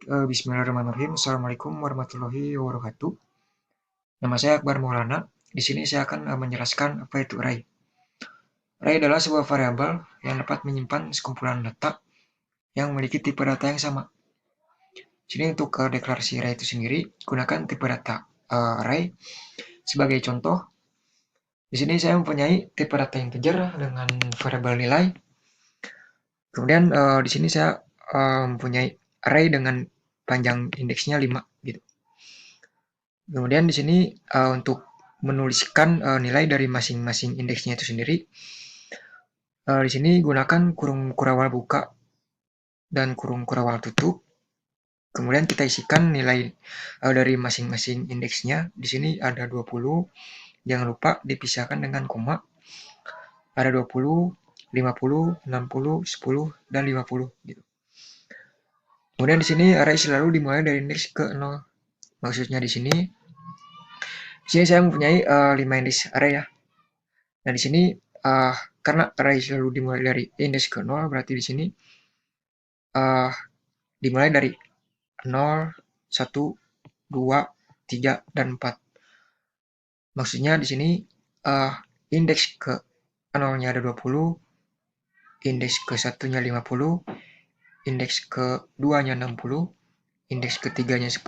Bismillahirrahmanirrahim. Assalamualaikum warahmatullahi wabarakatuh. Nama saya Akbar Maulana. Di sini saya akan menjelaskan apa itu array. Array adalah sebuah variabel yang dapat menyimpan sekumpulan data yang memiliki tipe data yang sama. Sini untuk deklarasi array itu sendiri, gunakan tipe data array. Sebagai contoh, di sini saya mempunyai tipe data integer dengan variabel nilai. Kemudian di sini saya mempunyai array dengan panjang indeksnya 5 gitu. Kemudian di sini untuk menuliskan nilai dari masing-masing indeksnya itu sendiri, di sini gunakan kurung kurawal buka dan kurung kurawal tutup. Kemudian kita isikan nilai dari masing-masing indeksnya. Di sini ada 20. Jangan lupa dipisahkan dengan koma. Ada 20, 50, 60, 10, dan 50 gitu. Kemudian di sini array selalu dimulai dari indeks ke 0. Maksudnya di sini saya mempunyai 5 indeks array ya. Nah, di sini karena array selalu dimulai dari indeks ke 0, berarti di sini dimulai dari 0, 1, 2, 3, dan 4. Maksudnya di sini indeks ke 0-nya ada 20, indeks ke 1-nya 50, indeks ke 2-nya 60, indeks ke 3-nya 10,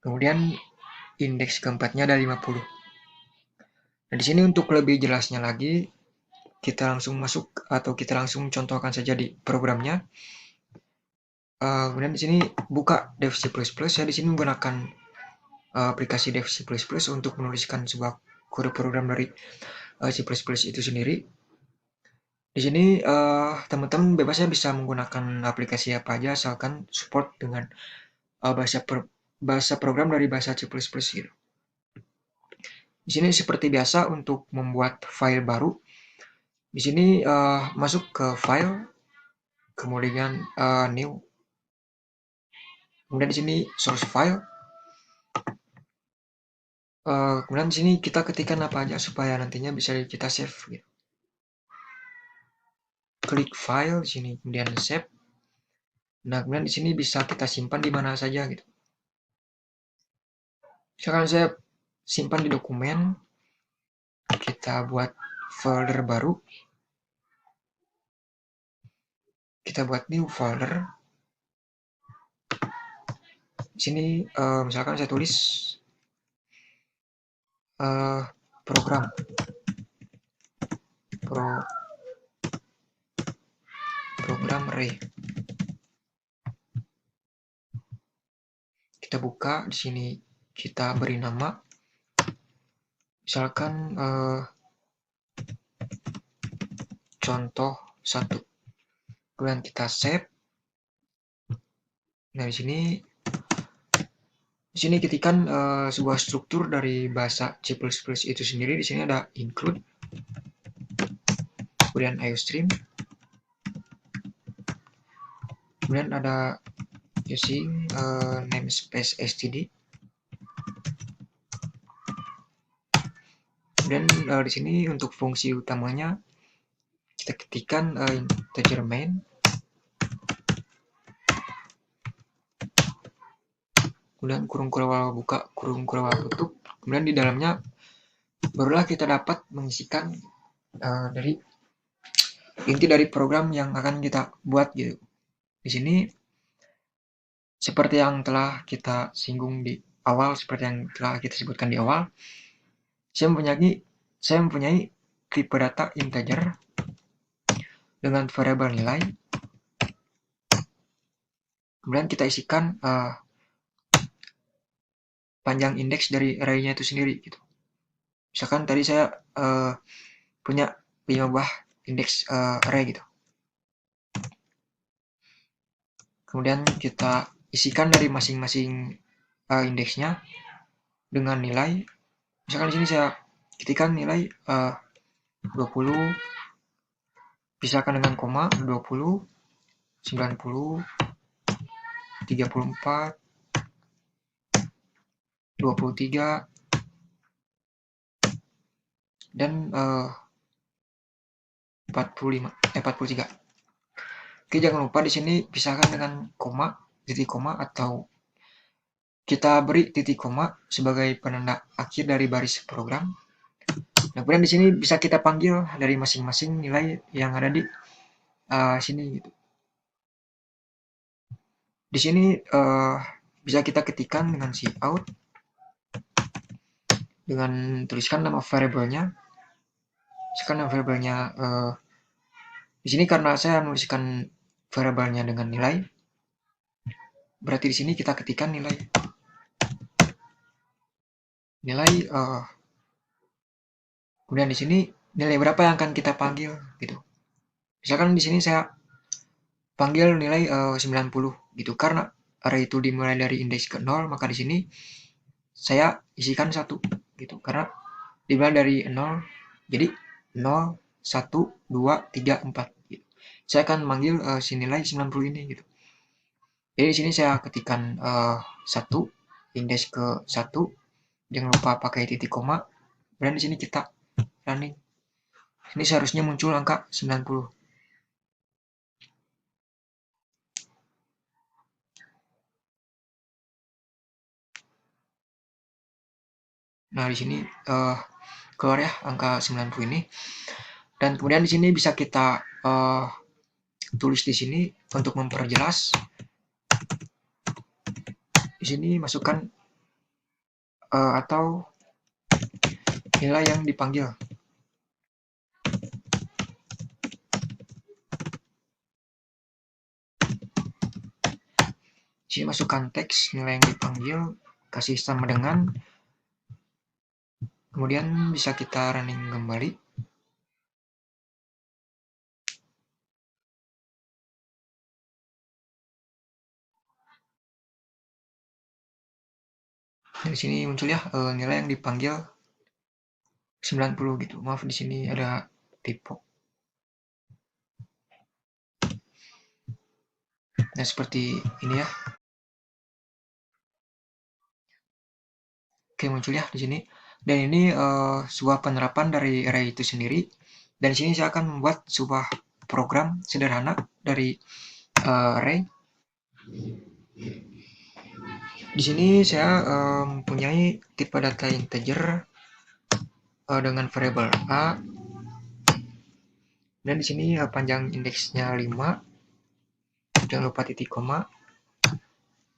kemudian indeks keempatnya ada 50. Nah, di sini untuk lebih jelasnya lagi, kita langsung masuk atau kita langsung contohkan saja di programnya. Kemudian di sini buka Dev C++. Saya di sini menggunakan aplikasi Dev C++ untuk menuliskan sebuah kode program dari C++ itu sendiri. Di sini teman-teman bebasnya bisa menggunakan aplikasi apa aja asalkan support dengan bahasa program dari bahasa C++ gitu. Di sini seperti biasa untuk membuat file baru. Di sini masuk ke file, kemudian new. Kemudian di sini source file. Kemudian di sini kita ketikkan apa aja supaya nantinya bisa kita save gitu. Klik file di sini, kemudian save. Nah, kemudian di sini bisa kita simpan di mana saja gitu. Misalkan saya simpan di dokumen, kita buat folder baru. Kita buat new folder. Di sini misalkan saya tulis program array. Kita buka di sini, kita beri nama. Misalkan contoh 1. Kemudian kita save. Nah, di sini ketikkan sebuah struktur dari bahasa C++ itu sendiri. Di sini ada include, kemudian IOStream, kemudian ada using namespace std. Kemudian di sini untuk fungsi utamanya kita ketikkan integer main. Kemudian kurung kurawal buka, kurung kurawal tutup. Kemudian di dalamnya barulah kita dapat mengisikan dari inti dari program yang akan kita buat gitu. Di sini seperti yang telah kita singgung di awal, seperti yang telah kita sebutkan di awal, saya mempunyai tipe data integer dengan variabel nilai. Kemudian kita isikan panjang indeks dari array-nya itu sendiri gitu. Misalkan tadi saya punya 5 buah indeks array gitu. Kemudian kita isikan dari masing-masing indeksnya dengan nilai. Misalkan di sini saya ketikkan nilai 20, pisahkan dengan koma, 20, 90, 34, 23, dan 43. Oke, jangan lupa di sini pisahkan dengan koma. titik koma atau kita beri titik koma sebagai penanda akhir dari baris program. Nah, kemudian di sini bisa kita panggil dari masing-masing nilai yang ada di sini gitu. Di sini bisa kita ketikkan dengan cout dengan tuliskan nama variabelnya. Sekarang nama variabelnya di sini karena saya menuliskan variabelnya dengan nilai, berarti di sini kita ketikkan nilai kemudian di sini nilai berapa yang akan kita panggil gitu. Misalkan di sini saya panggil nilai 90 gitu, karena array itu dimulai dari indeks ke 0, maka di sini saya isikan 1 gitu, karena dimulai dari 0, jadi 0, 1, 2, 3, 4 gitu. Saya akan manggil si nilai 90 ini gitu. Jadi di sini saya ketikkan 1, indeks ke 1, jangan lupa pakai titik koma, dan di sini kita running. Ini seharusnya muncul angka 90. Nah, di sini keluar ya angka 90 ini. Dan kemudian di sini bisa kita tulis di sini untuk memperjelas. Di sini masukkan atau nilai yang dipanggil. Di sini masukkan teks nilai yang dipanggil, kasih sama dengan, kemudian bisa kita running kembali. Nah, di sini muncul ya nilai yang dipanggil 90 gitu. Maaf, di sini ada typo. Nah, seperti ini ya. Oke, muncul ya di sini. Dan ini sebuah penerapan dari array itu sendiri. Dan di sini saya akan membuat sebuah program sederhana dari array. Di sini saya mempunyai tipe data integer dengan variabel a. Dan di sini panjang indeksnya 5. Jangan lupa titik koma.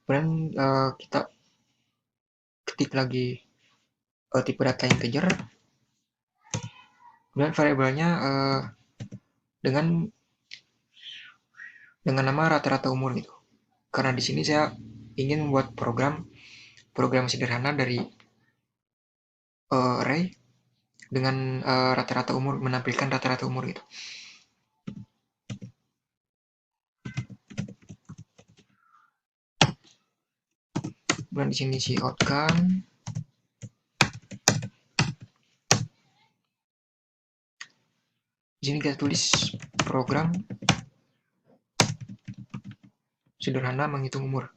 Kemudian kita ketik lagi tipe data integer. Kemudian variabelnya dengan nama rata-rata umur gitu. Karena di sini saya ingin membuat program sederhana dari array dengan rata-rata umur, menampilkan rata-rata umur gitu. Kemudian di sini cout kan. Di sini kita tulis program sederhana menghitung umur.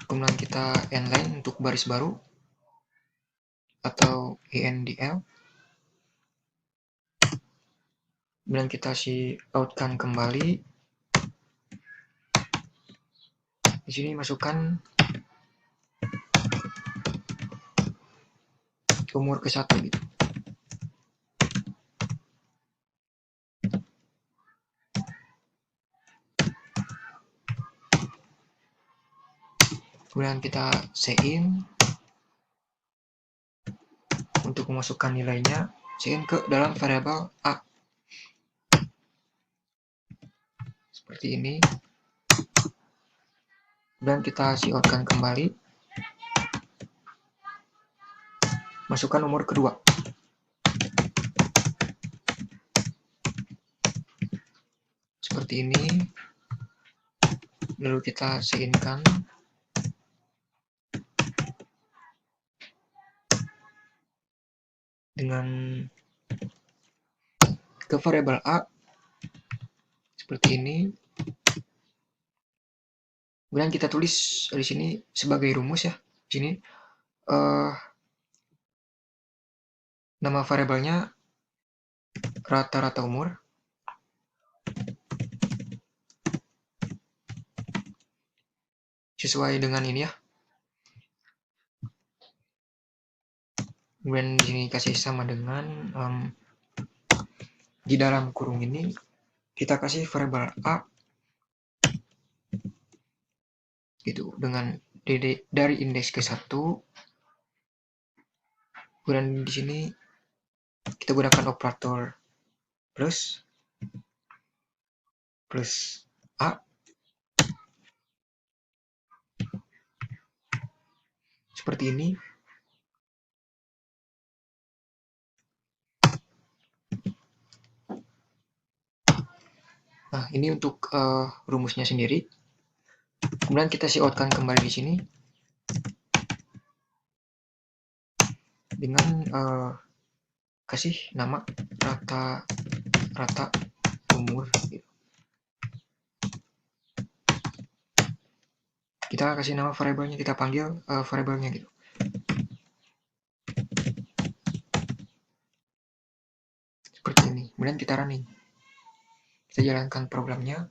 Kemudian kita inline untuk baris baru atau endl. Kemudian kita cout kan kembali. Di sini masukkan umur ke 1 gitu. Kemudian kita cin untuk memasukkan nilainya, cin ke dalam variabel a. Seperti ini. Dan kita cout kan kembali. Masukkan umur kedua. Seperti ini. Lalu kita cin kan. Dengan ke variabel a. Seperti ini. Kemudian kita tulis di sini sebagai rumus ya. Di sini Nama variabelnya rata-rata umur. Sesuai dengan ini ya. Kemudian di sini kasih sama dengan di dalam kurung ini kita kasih variabel a gitu dengan dari indeks ke 1. Kemudian di sini kita gunakan operator plus a seperti ini. Nah, ini untuk rumusnya sendiri. Kemudian kita outkan kembali di sini dengan kasih nama rata-rata umur. Gitu. Kita kasih nama variabelnya, kita panggil variabelnya gitu. Seperti ini. Kemudian kita running. Kita jalankan programnya.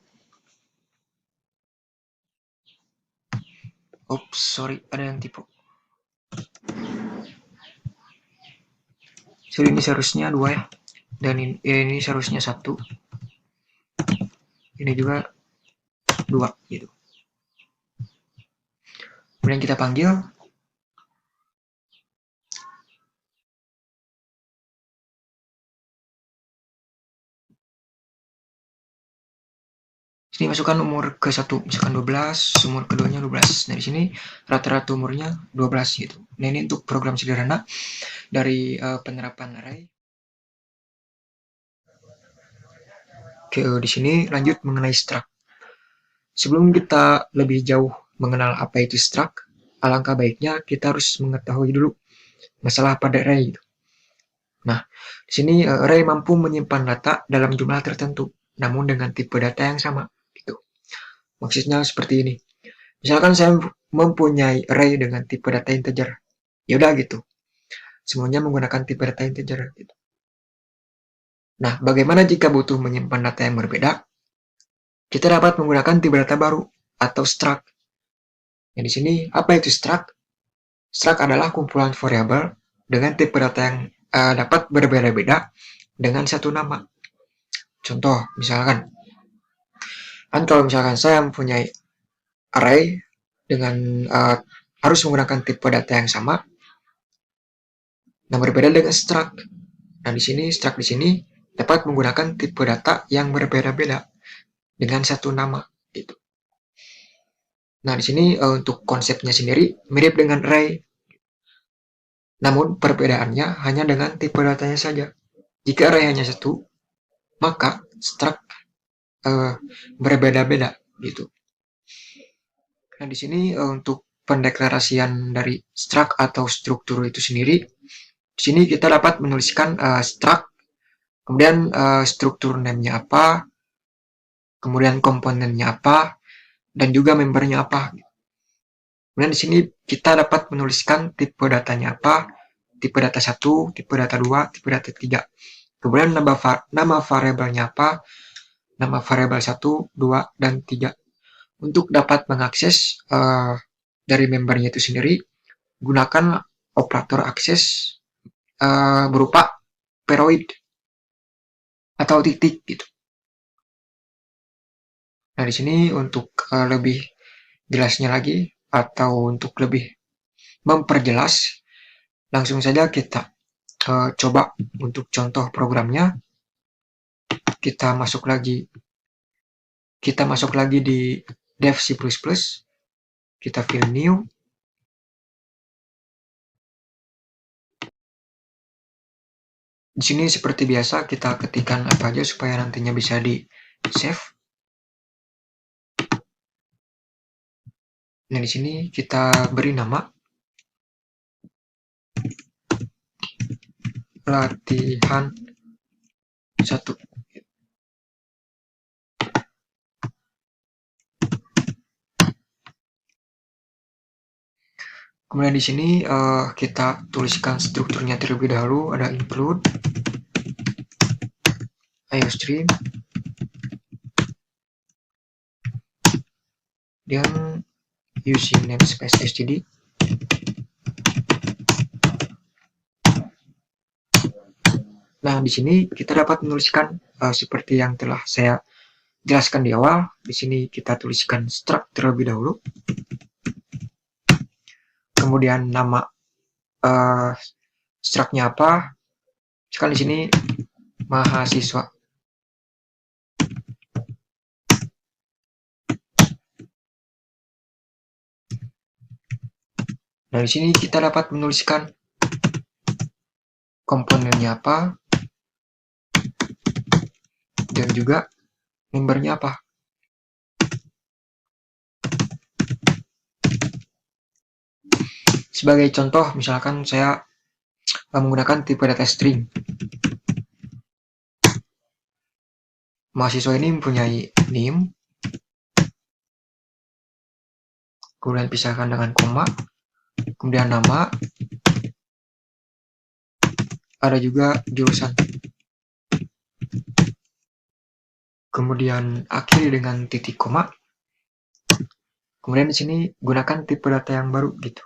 Oops, sorry, ada yang tipu. Jadi ini seharusnya 2 ya. Dan ini seharusnya 1. Ini juga 2 gitu. Kemudian kita panggil. Sini masukkan umur ke 1, misalkan 12, umur keduanya 12. Nah, di sini rata-rata umurnya 12 gitu. Nah, ini untuk program sederhana dari penerapan array. Oke, di sini lanjut mengenai struct. Sebelum kita lebih jauh mengenal apa itu struct, alangkah baiknya kita harus mengetahui dulu masalah pada array gitu. Nah, di sini array mampu menyimpan data dalam jumlah tertentu, namun dengan tipe data yang sama gitu. Maksudnya seperti ini. Misalkan saya mempunyai array dengan tipe data integer. Ya udah gitu. Semuanya menggunakan tipe data integer gitu. Nah, bagaimana jika butuh menyimpan data yang berbeda? Kita dapat menggunakan tipe data baru atau struct. Nah, di sini apa itu struct? Struct adalah kumpulan variabel dengan tipe data yang dapat berbeda-beda dengan satu nama. Contoh, misalkan, kan kalau misalkan saya mempunyai array dengan harus menggunakan tipe data yang sama, nah berbeda dengan struct. Nah, di sini struct di sini dapat menggunakan tipe data yang berbeda-beda dengan satu nama. Gitu. Nah, di sini untuk konsepnya sendiri mirip dengan array, namun perbedaannya hanya dengan tipe datanya saja. Jika array hanya satu, maka struct berbeda-beda gitu. Nah, di sini untuk pendeklarasian dari struct atau struktur itu sendiri, di sini kita dapat menuliskan struct, kemudian struktur name-nya apa, kemudian komponennya apa, dan juga membernya apa. Kemudian di sini kita dapat menuliskan tipe datanya apa, tipe data 1, tipe data 2, tipe data 3. Kemudian nama variabelnya apa, nama variabel 1, 2, dan 3. Untuk dapat mengakses dari membernya itu sendiri, gunakan operator akses berupa peroid atau titik gitu. Nah, di sini untuk lebih jelasnya lagi atau untuk lebih memperjelas, langsung saja kita coba untuk contoh programnya. Kita masuk lagi di dev C++, kita fill new. Di sini seperti biasa kita ketikkan apa aja supaya nantinya bisa di save. Nah, di sini kita beri nama latihan 1. Kemudian di sini kita tuliskan strukturnya terlebih dahulu, ada include IOStream dan using namespace std. Nah, di sini kita dapat menuliskan seperti yang telah saya jelaskan di awal. Di sini kita tuliskan struct terlebih dahulu. Kemudian nama struct-nya apa? Misalkan di sini mahasiswa. Nah, di sini kita dapat menuliskan komponennya apa dan juga membernya apa. Sebagai contoh, misalkan saya menggunakan tipe data string. Mahasiswa ini mempunyai name, kemudian pisahkan dengan koma, kemudian nama, ada juga jurusan. Kemudian akhiri dengan titik koma. Kemudian di sini gunakan tipe data yang baru gitu.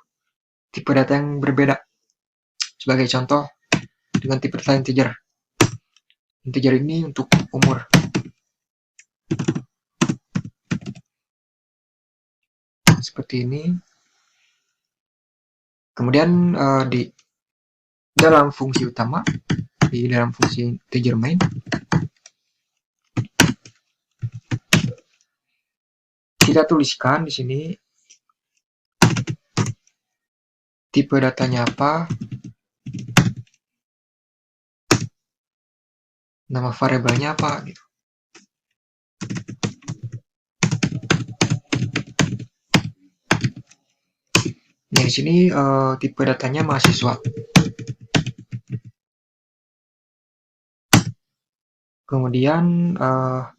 Tipe data yang berbeda. Sebagai contoh dengan tipe data integer. Integer ini untuk umur. Seperti ini. Kemudian di dalam fungsi utama, di dalam fungsi integer main, kita tuliskan di sini tipe datanya apa, nama variabelnya apa gitu. Nah, di sini tipe datanya mahasiswa. Kemudian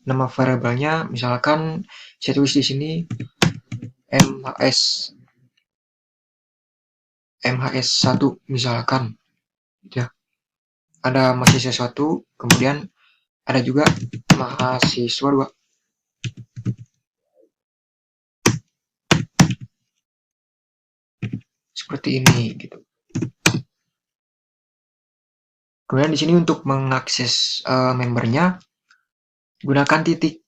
nama variabelnya misalkan saya tulis di sini MHS1 misalkan. Ya. Ada mahasiswa 1, kemudian ada juga mahasiswa 2. Seperti ini gitu. Kemudian di sini untuk mengakses membernya gunakan titik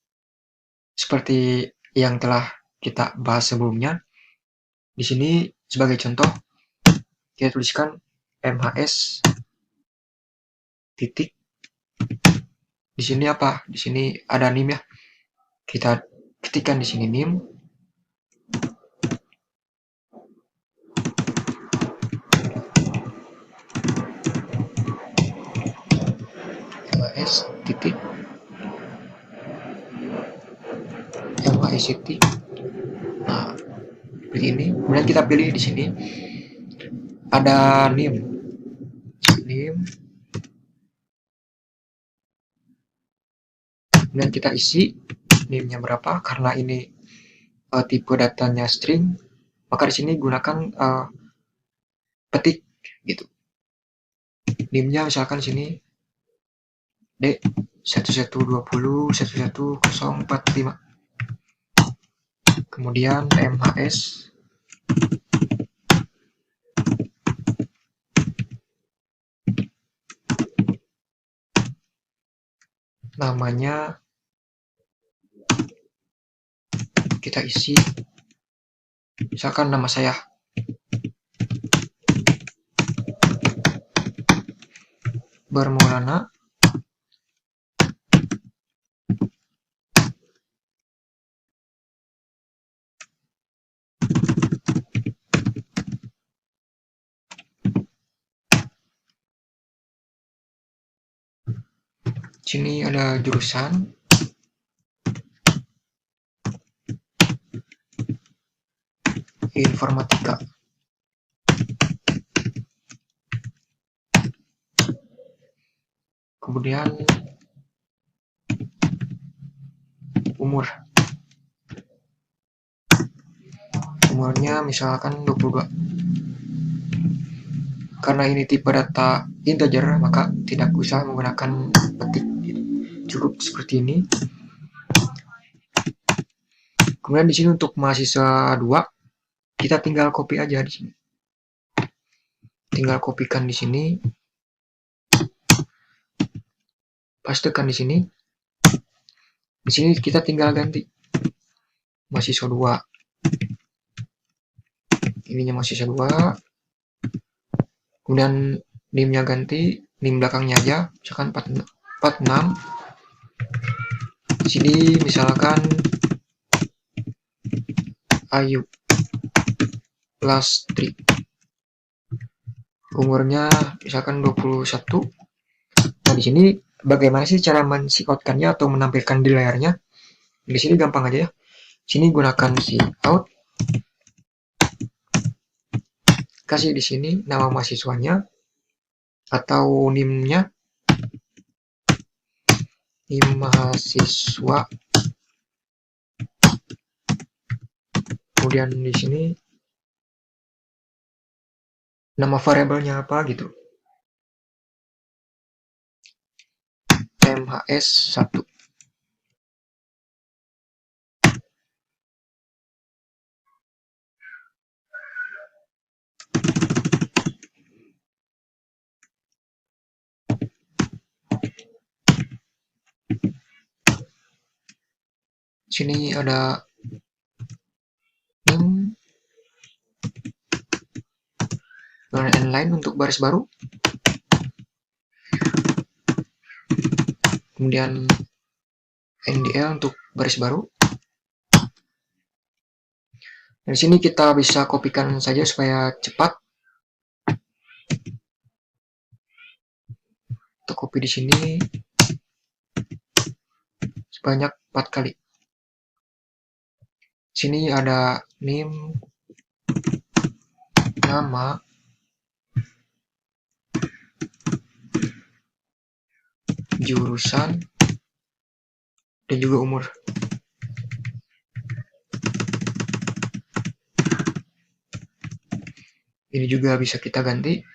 seperti yang telah kita bahas sebelumnya. Di sini sebagai contoh kita tuliskan MHS titik. Di sini apa? Di sini ada nim ya. Kita ketikkan di sini nim. MHS titik. MHS titik. Nah, seperti ini. Kemudian kita pilih di sini ada nim. Kemudian kita isi name-nya berapa, karena ini tipe datanya string, maka di sini gunakan petik gitu. Name-nya misalkan di sini D1120111045. Kemudian MHS namanya kita isi, misalkan nama saya Barmaulana. Sini ada jurusan. Informatika. Kemudian umur. Umurnya misalkan 22. karena ini tipe data integer, maka tidak usah menggunakan petik. Cukup seperti ini. Kemudian di sini untuk mahasiswa 2, kita tinggal copy aja di sini. Tinggal kopikan di sini. Pastekan di sini. Di sini kita tinggal ganti mahasiswa 2. Ininya mahasiswa 2. Kemudian NIM-nya ganti, NIM belakangnya aja, misalkan 46. Di sini misalkan Ayu Lastri. Umurnya misalkan 21. Nah, di sini bagaimana sih cara men-cout-kannya atau menampilkan di layarnya? Di sini gampang aja ya. Sini gunakan cout. Kasih di sini nama mahasiswanya atau NIM-nya. NIM mahasiswa. Kemudian di sini nama variabelnya apa gitu. MHS 1. Sini ada NIM dan lain untuk baris baru. Kemudian NDL untuk baris baru. Dan di sini kita bisa kopikan saja supaya cepat. Kita copy di sini sebanyak 4 kali. Sini ada NIM, nama, jurusan, dan juga umur. Ini juga bisa kita ganti.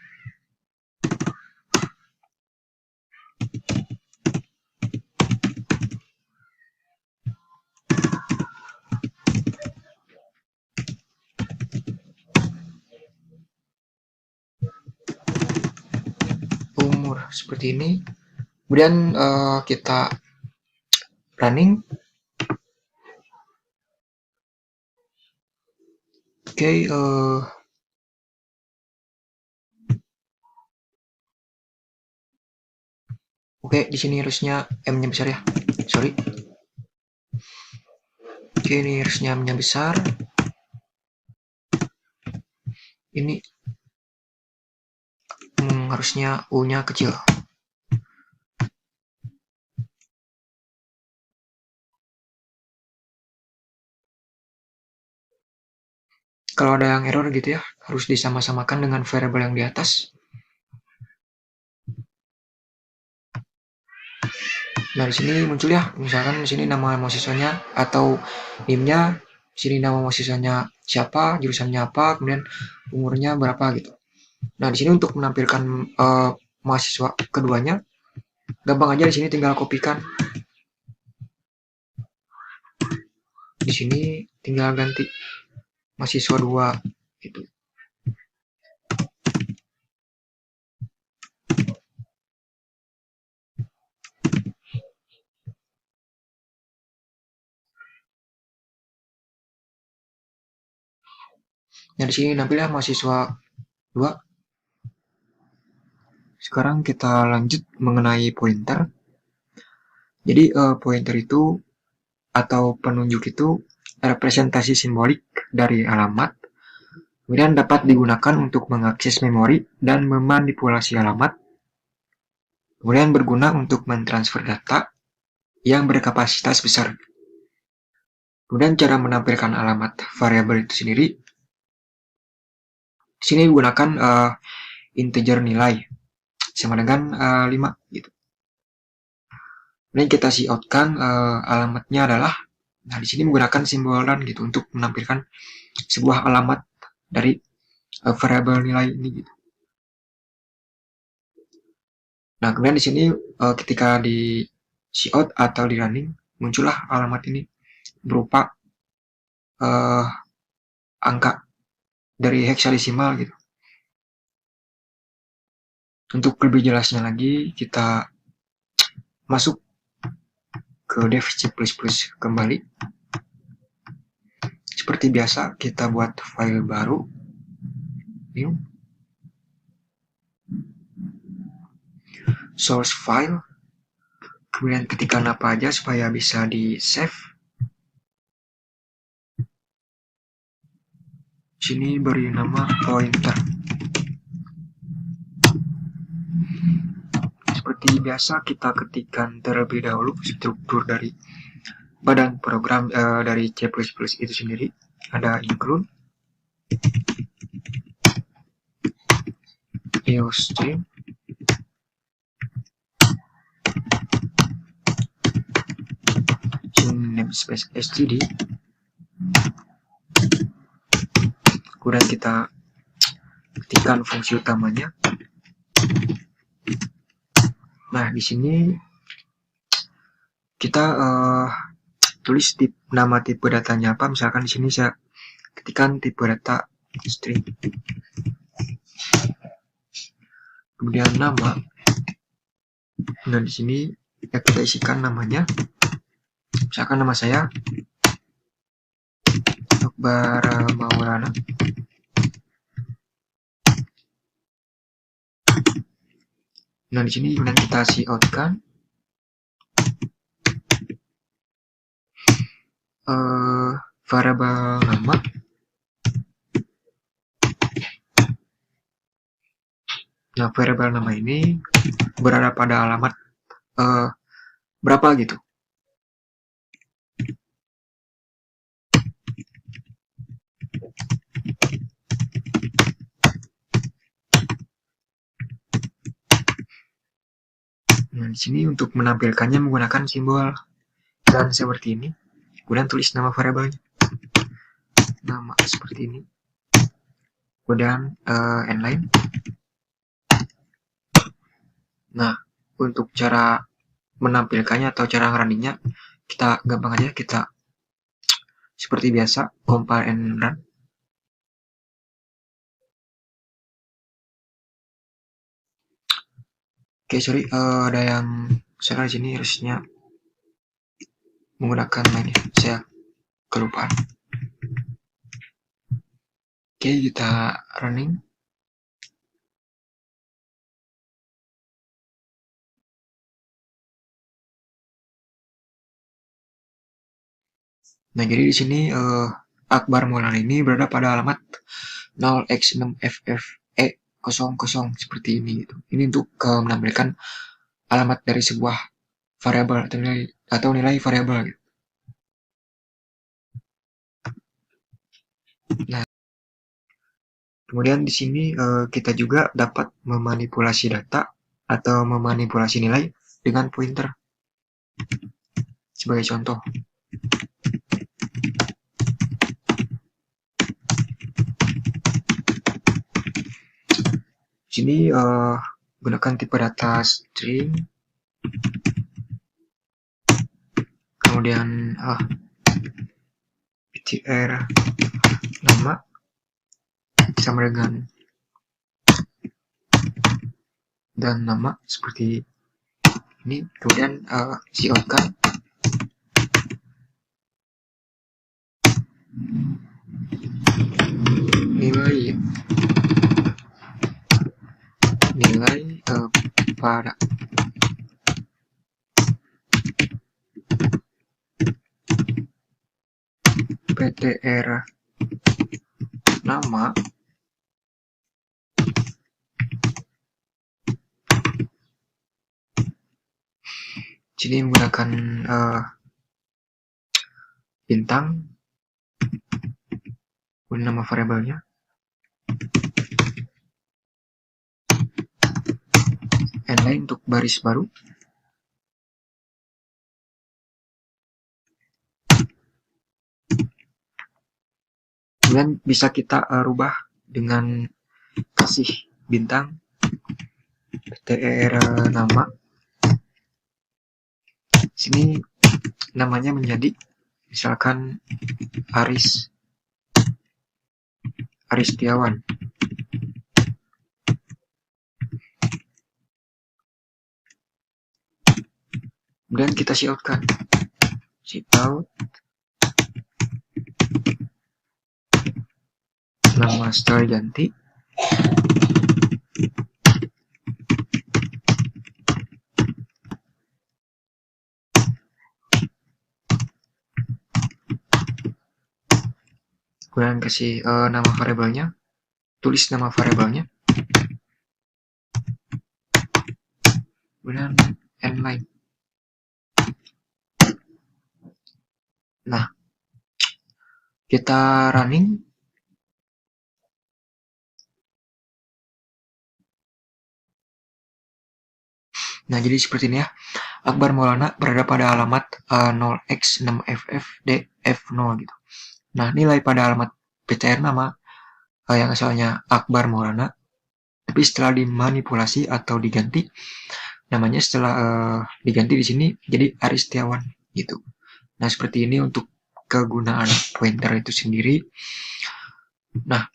Umur seperti ini. Kemudian kita running. Oke, Oke, di sini harusnya M-nya besar ya. Sorry. Oke, ini harusnya M-nya besar. Ini harusnya U-nya kecil. Kalau ada yang error gitu ya, harus disama-samakan dengan variabel yang di atas. Nah, di sini muncul ya, misalkan di sini nama mahasiswanya atau NIM-nya, di sini nama mahasiswanya siapa, jurusannya apa, kemudian umurnya berapa gitu. Nah, di sini untuk menampilkan mahasiswa keduanya, gampang aja di sini tinggal kopikan. Di sini tinggal ganti mahasiswa 2 gitu. Nah, di sini nampilnya mahasiswa 2. Sekarang kita lanjut mengenai pointer. Jadi pointer itu atau penunjuk itu representasi simbolik dari alamat. Kemudian dapat digunakan untuk mengakses memori dan memanipulasi alamat. Kemudian berguna untuk mentransfer data yang berkapasitas besar. Kemudian cara menampilkan alamat variabel itu sendiri. Di sini digunakan integer nilai sama dengan 5 gitu. Kemudian kita cout-kan alamatnya adalah, nah di sini menggunakan simbolan gitu untuk menampilkan sebuah alamat dari variabel nilai ini gitu. Nah, kemudian di sini ketika di cout atau di running, muncullah alamat ini berupa angka dari heksadesimal gitu. Untuk lebih jelasnya lagi, kita masuk ke dev C++ kembali. Seperti biasa, kita buat file baru, new, source file, kemudian ketikkan apa aja supaya bisa di save. Sini beri nama pointer. Seperti biasa, kita ketikkan terlebih dahulu struktur dari badan program dari C++ itu sendiri. Ada include, eostream, namespace std, kemudian kita ketikkan fungsi utamanya. Nah, di sini kita tulis nama tipe datanya apa. Misalkan di sini saya ketikkan tipe data string. Kemudian nama. Nah, di sini ya kita isikan namanya. Misalkan nama saya Akbar Maulana. Nah, di sini kemudian kita cout-kan variabel nama. Nah, variabel nama ini berada pada alamat berapa gitu. Nah, di sini untuk menampilkannya menggunakan simbol dan seperti ini. Kemudian tulis nama variabelnya. Nama seperti ini. Kemudian inline. Nah, untuk cara menampilkannya atau cara ngerunningnya, kita gampang aja, kita seperti biasa compile and run. Oke, sorry, ada yang saya di sini harusnya menggunakan line ya, saya kelupaan. Oke, kita running. Nah, jadi di sini Akbar Maulana ini berada pada alamat 0x6FFE00 seperti ini gitu. Ini untuk menampilkan alamat dari sebuah variabel atau nilai variabel gitu. Nah, kemudian di sini kita juga dapat memanipulasi data atau memanipulasi nilai dengan pointer. Sebagai contoh, di sini gunakan tipe data string, kemudian ptr nama sama dengan dan nama seperti ini. Kemudian cout-kan nilai pada ptr nama sini menggunakan bintang nama variabelnya, inline untuk baris baru, kemudian bisa kita rubah dengan kasih bintang ptr nama. Sini namanya menjadi misalkan Aris Setiawan. Kemudian kita shieldkan, shieldout, nama setelah ganti, kemudian kasih nama variabelnya, tulis nama variabelnya, kemudian endline. Nah, kita running. Nah, jadi seperti ini ya. Akbar Maulana berada pada alamat 0x6ffdf0 gitu. Nah, nilai pada alamat ptr nama yang asalnya Akbar Maulana, tapi setelah dimanipulasi atau diganti namanya, setelah diganti di sini jadi Aris Setiawan gitu. Nah, seperti ini untuk kegunaan pointer itu sendiri. Nah,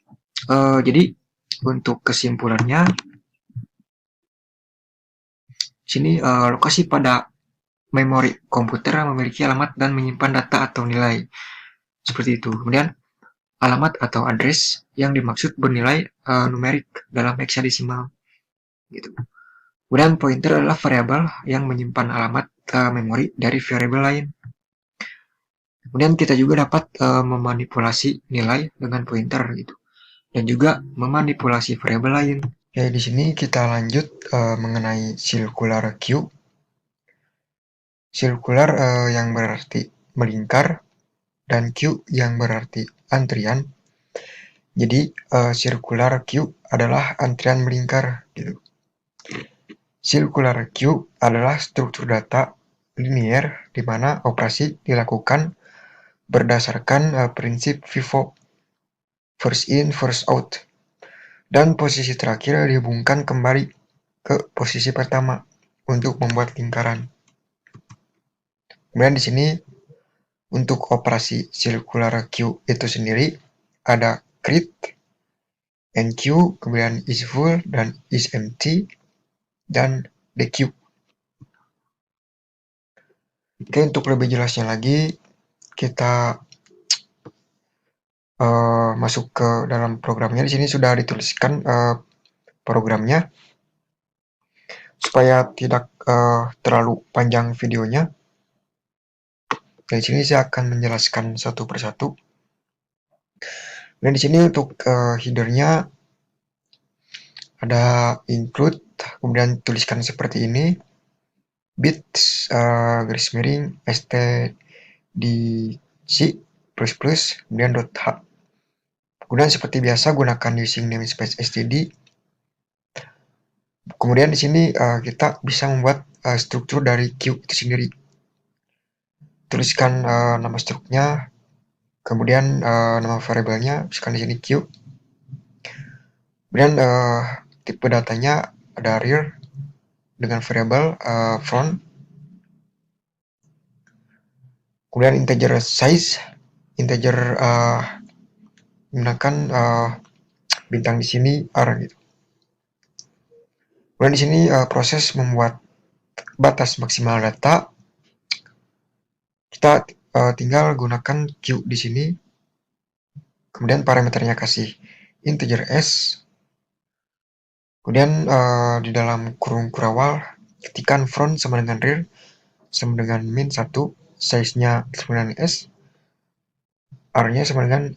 jadi untuk kesimpulannya, sini lokasi pada memori komputer memiliki alamat dan menyimpan data atau nilai. Seperti itu. Kemudian alamat atau address yang dimaksud bernilai numerik dalam heksadesimal gitu. Kemudian pointer adalah variabel yang menyimpan alamat memori dari variabel lain. Kemudian kita juga dapat memanipulasi nilai dengan pointer gitu, dan juga memanipulasi variabel lain. Ya, di sini kita lanjut mengenai circular queue. Circular yang berarti melingkar dan queue yang berarti antrian. Jadi circular queue adalah antrian melingkar gitu. Circular queue adalah struktur data linier di mana operasi dilakukan berdasarkan prinsip FIFO, first in, first out, dan posisi terakhir dihubungkan kembali ke posisi pertama untuk membuat lingkaran. Kemudian di sini untuk operasi circular queue itu sendiri ada create, enqueue, kemudian isFull dan isEmpty, dan dequeue. Oke, untuk lebih jelasnya lagi kita masuk ke dalam programnya. Di sini sudah dituliskan programnya supaya tidak terlalu panjang videonya. Di sini saya akan menjelaskan satu persatu. Dan di sini untuk headernya ada include, kemudian tuliskan seperti ini, bits garis miring stdc plus kemudian .h. Kemudian seperti biasa gunakan using namespace std. Kemudian di sini kita bisa membuat struktur dari queue itu sendiri. Tuliskan nama struknya, kemudian nama variabelnya, misalkan di sini queue. Kemudian tipe datanya ada rear dengan variabel front. Kemudian integer size, integer menggunakan bintang di sini R gitu. Kemudian di sini proses membuat batas maksimal data. Kita tinggal gunakan Q di sini. Kemudian parameternya kasih integer S. Kemudian di dalam kurung kurawal ketikkan front sama dengan rear sama dengan min 1, size-nya sama dengan S, R-nya sama dengan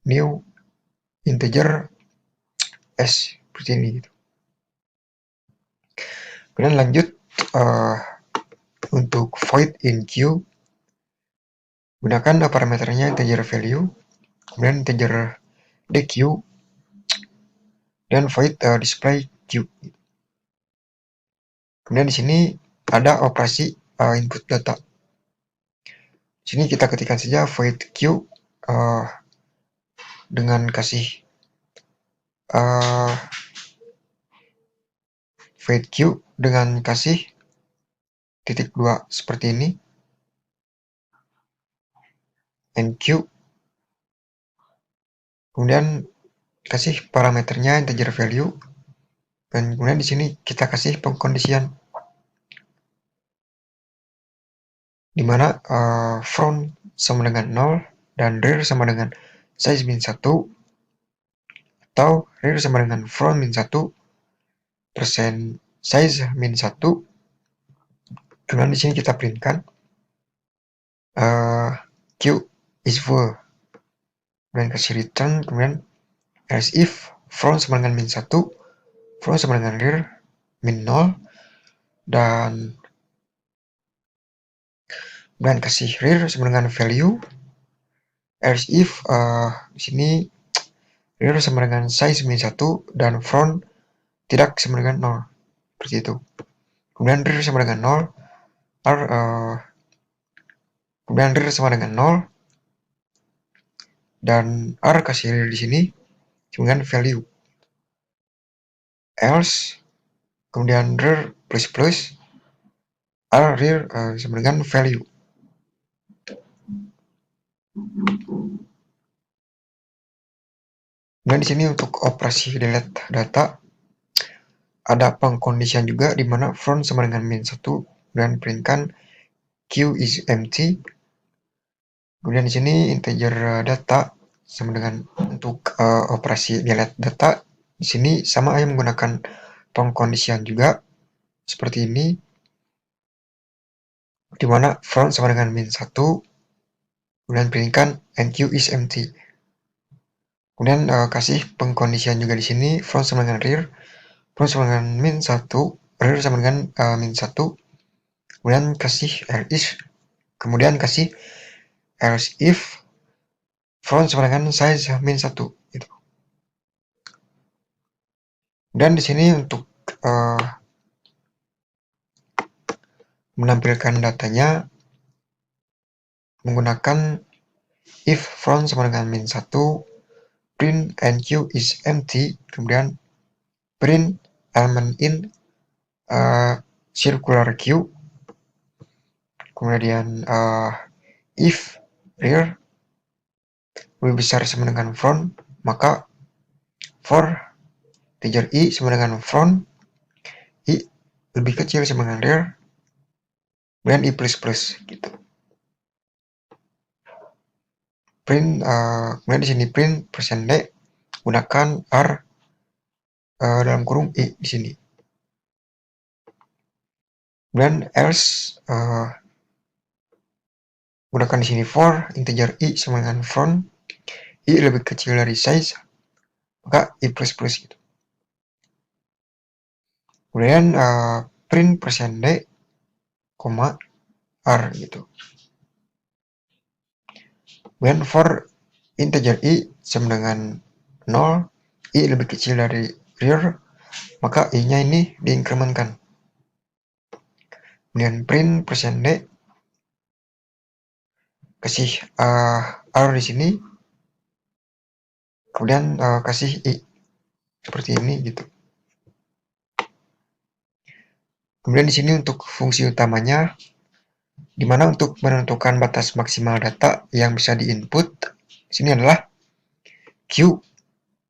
new integer S, seperti ini gitu. Kemudian lanjut untuk void in queue, gunakan parameternya integer value, kemudian integer dequeue, dan void display queue. Kemudian di sini ada operasi input data. Di sini kita ketikkan saja void queue dengan kasih void Q dengan kasih titik 2 seperti ini, NQ, kemudian kasih parameternya integer value, dan kemudian di sini kita kasih pengkondisian di mana front sama dengan 0 dan rear sama dengan size min 1, atau rear sama dengan front min 1 persen size min 1. Kemudian di sini kita printkan Q is full, kemudian kasih return, kemudian else if front sama dengan min 1, front sama dengan rear min 0, dan kemudian kasih rear sama dengan value, else if di sini rear sama dengan size min 1 dan front tidak sama dengan 0, seperti itu. Kemudian rear sama dengan 0, kemudian rear sama dengan 0, dan R kasih rear di sini, kemudian value. Else, kemudian rear plus, R rear sama dengan value. Dan di sini untuk operasi delete data ada pengkondisian juga di mana front sama dengan min 1 dan printkan Q is empty. Kemudian di sini integer data sama dengan untuk operasi delete data. Di sini sama aja menggunakan pengkondisian juga seperti ini, di mana front sama dengan min 1, kemudian printkan NQ is empty. Kemudian kasih pengkondisian juga di sini front sama dengan rear, front sama dengan min 1, rear sama dengan min 1, kemudian kasih else, kemudian kasih else if front sama dengan size min 1 gitu. Dan di sini untuk menampilkan datanya menggunakan if front sama dengan min 1, print NQ is empty, kemudian print element in circular Q, kemudian if rear lebih besar sama dengan front, maka for integer I sama dengan front, I lebih kecil sama dengan rear, kemudian I plus gitu. Print, kemudian di sini print %d gunakan R dalam kurung I di sini. Kemudian else gunakan di sini for integer I sama dengan front, I lebih kecil dari size, maka I plus gitu. Kemudian print %d, R gitu. Kemudian for integer I sama dengan 0, I lebih kecil dari rear, maka I-nya ini diinkrementkan. Kemudian print %d, kasih R di sini, kemudian kasih I seperti ini gitu. Kemudian di sini untuk fungsi utamanya, di mana untuk menentukan batas maksimal data yang bisa diinput, di sini adalah Q,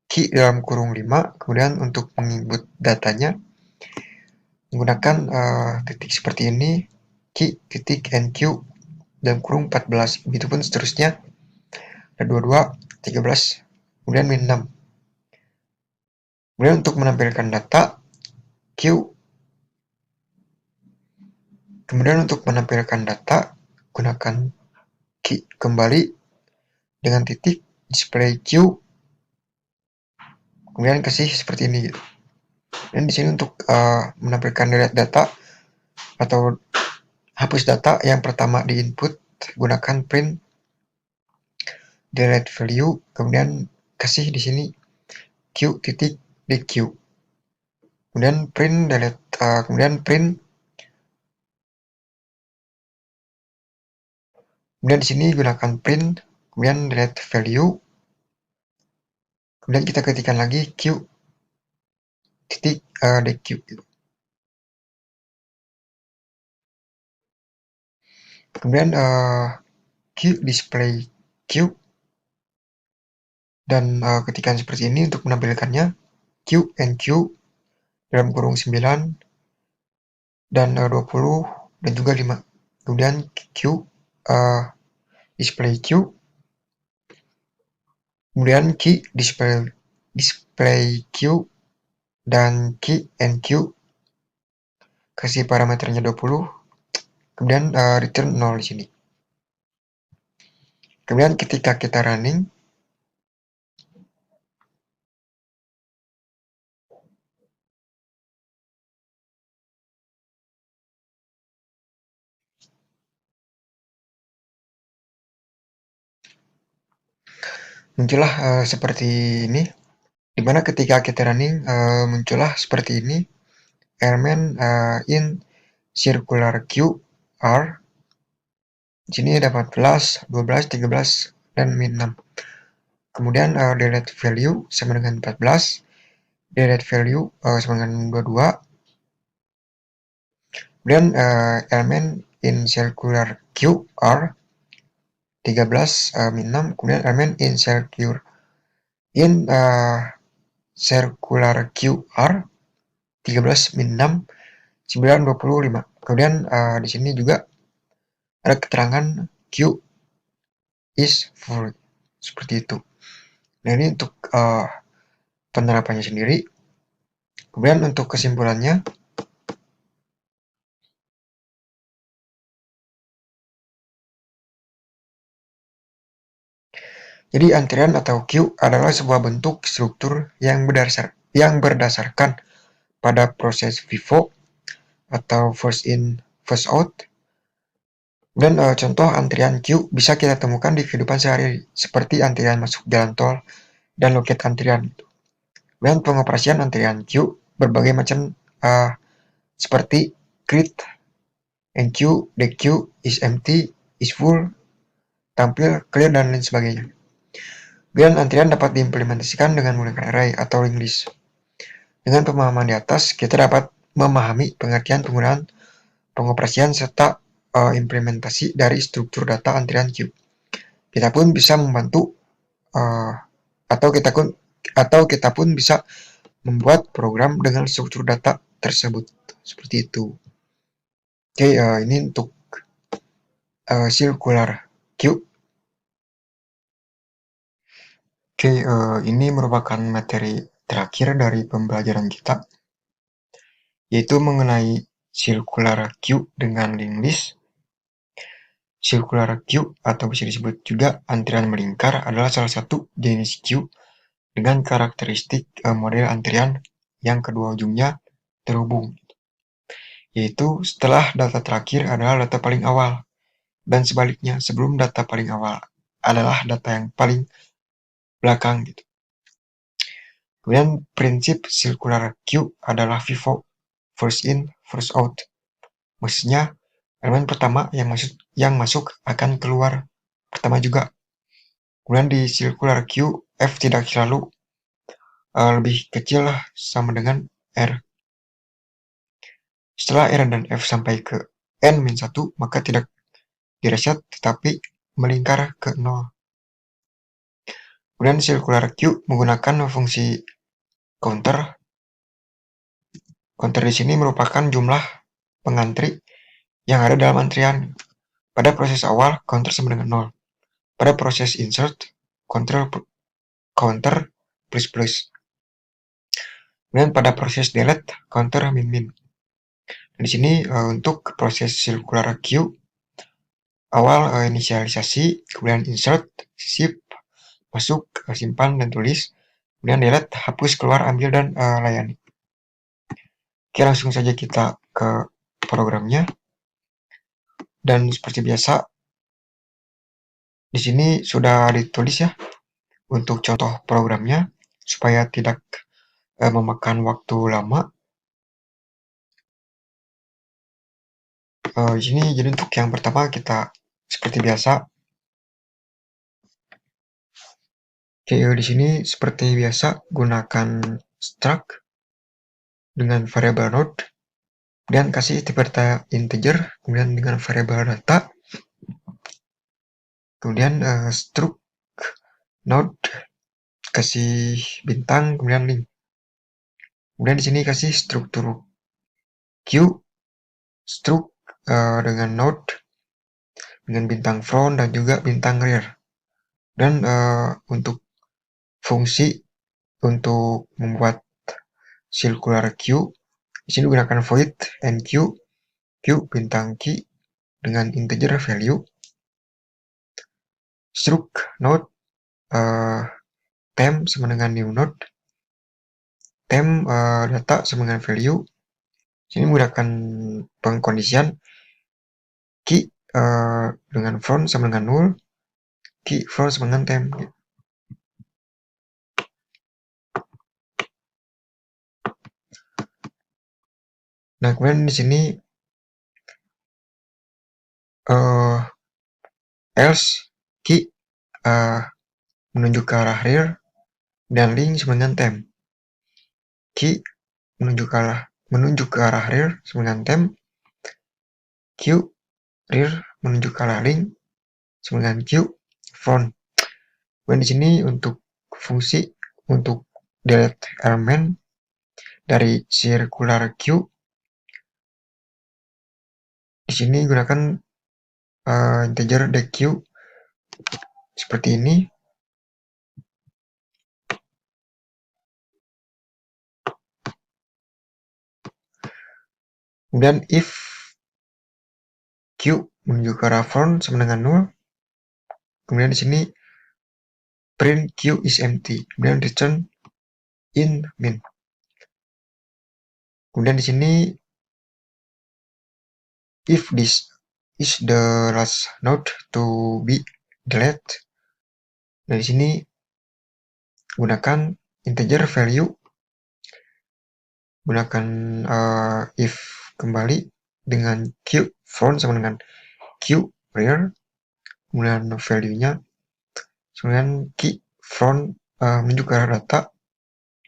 key dalam kurung 5, kemudian untuk menginput datanya menggunakan titik seperti ini, key titik NQ dalam kurung 14, begitupun seterusnya, ada 22, 13, kemudian min 6. Kemudian untuk menampilkan data, Q. Kemudian untuk menampilkan data, gunakan key kembali dengan titik display Q, kemudian kasih seperti ini gitu. Dan di sini untuk menampilkan delete data atau hapus data yang pertama di input, gunakan print delete value, kemudian kasih di sini Q titik dq, kemudian print delete, kemudian di sini gunakan print, kemudian delete value, kemudian kita ketikkan lagi Q titik dq gitu. Kemudian Q display Q, dan ketikan seperti ini untuk menampilkannya Q and Q dalam kurung 9 dan 20 dan juga 5. Kemudian Q display Q, kemudian key display Q dan key and Q, kasih parameternya 20, kemudian return 0 di sini. Kemudian ketika kita running, muncullah seperti ini, dimana ketika kita running muncullah seperti ini, element in circular Q R. Di sini ada 14, 12, 13, dan min 6. Kemudian delete value sama dengan 14, delete value sama dengan 22. Kemudian elemen in circular Q R 13 min 6. Kemudian elemen in circular Q R 13 min 6 9 25. Kemudian di sini juga ada keterangan Q is full, seperti itu. Nah, ini untuk penerapannya sendiri. Kemudian untuk kesimpulannya, jadi antrian atau queue adalah sebuah bentuk struktur yang berdasarkan pada proses FIFO atau first in first out. Dan contoh antrian queue bisa kita temukan di kehidupan sehari-hari, seperti antrian masuk jalan tol dan loket antrian. Dan pengoperasian antrian queue berbagai macam seperti create, enqueue, dequeue, is empty, is full, tampil, clear, dan lain sebagainya. Dan antrian dapat diimplementasikan dengan menggunakan array atau linked list. Dengan pemahaman di atas, kita dapat memahami pengertian penggunaan, pengoperasian, serta implementasi dari struktur data antrian queue. Kita pun bisa membantu atau kita pun bisa membuat program dengan struktur data tersebut, seperti itu. Oke, ini untuk circular queue. Oke, ini merupakan materi terakhir dari pembelajaran kita, yaitu mengenai circular queue dengan linked list. Circular queue atau bisa disebut juga antrian melingkar adalah salah satu jenis queue dengan karakteristik model antrian yang kedua ujungnya terhubung, yaitu setelah data terakhir adalah data paling awal, dan sebaliknya sebelum data paling awal adalah data yang paling belakang gitu. Kemudian prinsip circular queue adalah FIFO, first in, first out. Maksudnya elemen pertama yang masuk akan keluar pertama juga. Kemudian di circular queue F tidak selalu lebih kecil lah sama dengan R. Setelah R dan F sampai ke N-1, maka tidak direset tetapi melingkar ke 0. Kemudian circular queue menggunakan fungsi counter. Counter di sini merupakan jumlah pengantri yang ada dalam antrian. Pada proses awal, counter sama dengan 0. Pada proses insert, counter plus. Kemudian pada proses delete, counter min. Di sini untuk proses circular queue, awal inisialisasi, kemudian insert, sip, masuk, simpan, dan tulis. Kemudian delete, hapus, keluar, ambil, dan layani. Oke, langsung saja kita ke programnya. Dan seperti biasa, di sini sudah ditulis ya untuk contoh programnya supaya tidak memakan waktu lama. Di sini jadi untuk yang pertama kita seperti biasa. Oke, di sini seperti biasa gunakan struct dengan variable node, dan kasih tipe data integer, kemudian dengan variable data, kemudian struct node kasih bintang, kemudian link. Kemudian di sini kasih struktur queue, struct dengan node, dengan bintang front dan juga bintang rear. Dan untuk fungsi untuk membuat circular queue, di sini gunakan void enq, queue bintang key dengan integer value, struct node temp sama dengan new node, temp data sama dengan value. Sini menggunakan pengkondisian key dengan front sama dengan null, key front sama dengan temp. Nah, kemudian di sini else key menuju ke arah rear dan link sama dengan temp. Key menuju ke arah rear sama dengan temp. Q rear menuju ke arah link sama dengan Q front. Dan di sini untuk fungsi untuk delete elemen dari circular queue, di sini gunakan integer deq seperti ini. Kemudian if q menuju ke arah front sama dengan null, kemudian di sini print q is empty, kemudian return in min. Kemudian di sini if this is the last node to be deleted, dari sini gunakan integer value, gunakan if kembali dengan q front sama dengan q rear, kemudian value-nya kemudian key front menuju ke arah data,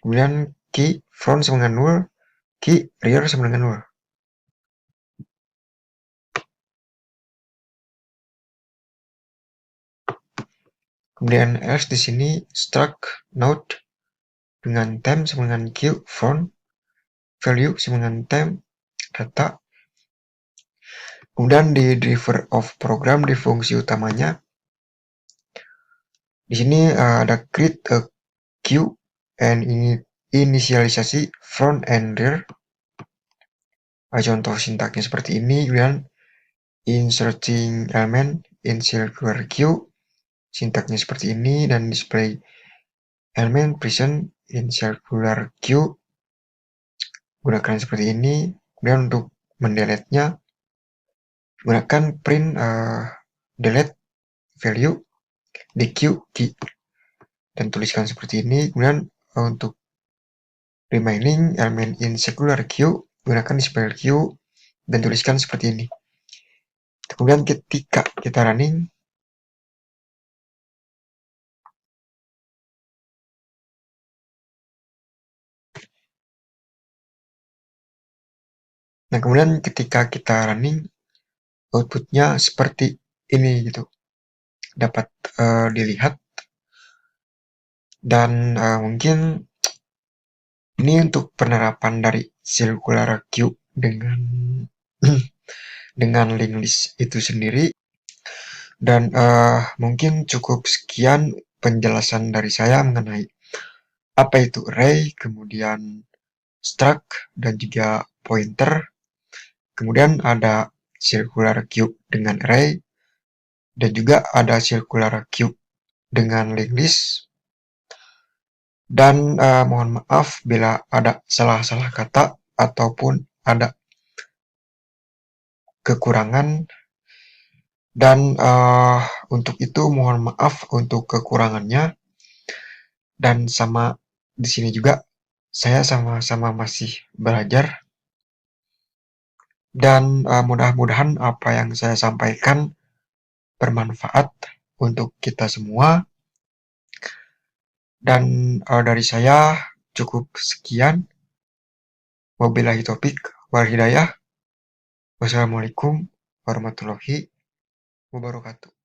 kemudian key front sama dengan null, key rear sama dengan null. Kemudian else di sini struct node dengan temp sama dengan q front, value sama dengan temp data. Kemudian di driver of program di fungsi utamanya, di sini ada create a queue and inisialisasi front and rear. Contoh sintaknya seperti ini. Kemudian inserting element in circular queue, sintaknya seperti ini, dan display element present in circular queue gunakan seperti ini. Kemudian untuk mendelete-nya gunakan print delete value di queue key dan tuliskan seperti ini. Kemudian untuk remaining element in circular queue gunakan display queue dan tuliskan seperti ini. Kemudian ketika kita running, nah kemudian ketika kita running, outputnya seperti ini gitu, dapat dilihat. Dan mungkin ini untuk penerapan dari circular queue dengan dengan link list itu sendiri. Dan mungkin cukup sekian penjelasan dari saya mengenai apa itu array, kemudian struct, dan juga pointer. Kemudian ada circular queue dengan array, dan juga ada circular queue dengan link list. Dan mohon maaf bila ada salah-salah kata ataupun ada kekurangan. Dan untuk itu mohon maaf untuk kekurangannya. Dan sama di sini juga saya sama-sama masih belajar. Dan mudah-mudahan apa yang saya sampaikan bermanfaat untuk kita semua. Dan dari saya cukup sekian. Wabillahi taufik wal hidayah. Wassalamualaikum warahmatullahi wabarakatuh.